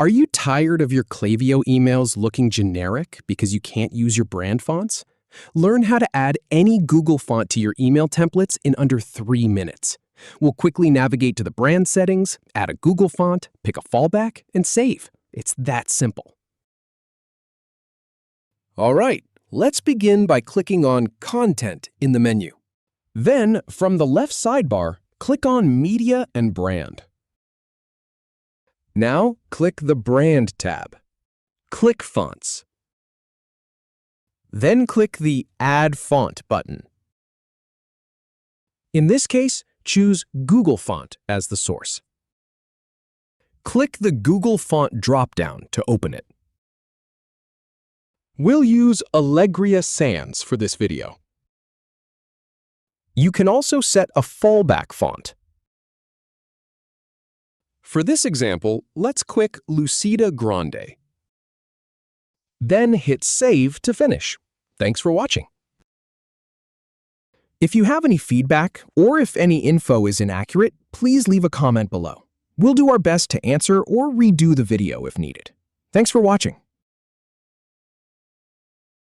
Are you tired of your Klaviyo emails looking generic because you can't use your brand fonts? Learn how to add any Google font to your email templates in under 3 minutes. We'll quickly navigate to the brand settings, add a Google font, pick a fallback, and save. It's that simple. All right, let's begin by clicking on Content in the menu. Then, from the left sidebar, click on Media and Brand. Now, click the Brand tab. Click Fonts. Then click the Add Font button. In this case, choose Google Font as the source. Click the Google Font drop-down to open it. We'll use Allegria Sans for this video. You can also set a fallback font. For this example, let's click Lucida Grande. Then hit Save to finish. Thanks for watching. If you have any feedback or if any info is inaccurate, please leave a comment below. We'll do our best to answer or redo the video if needed. Thanks for watching.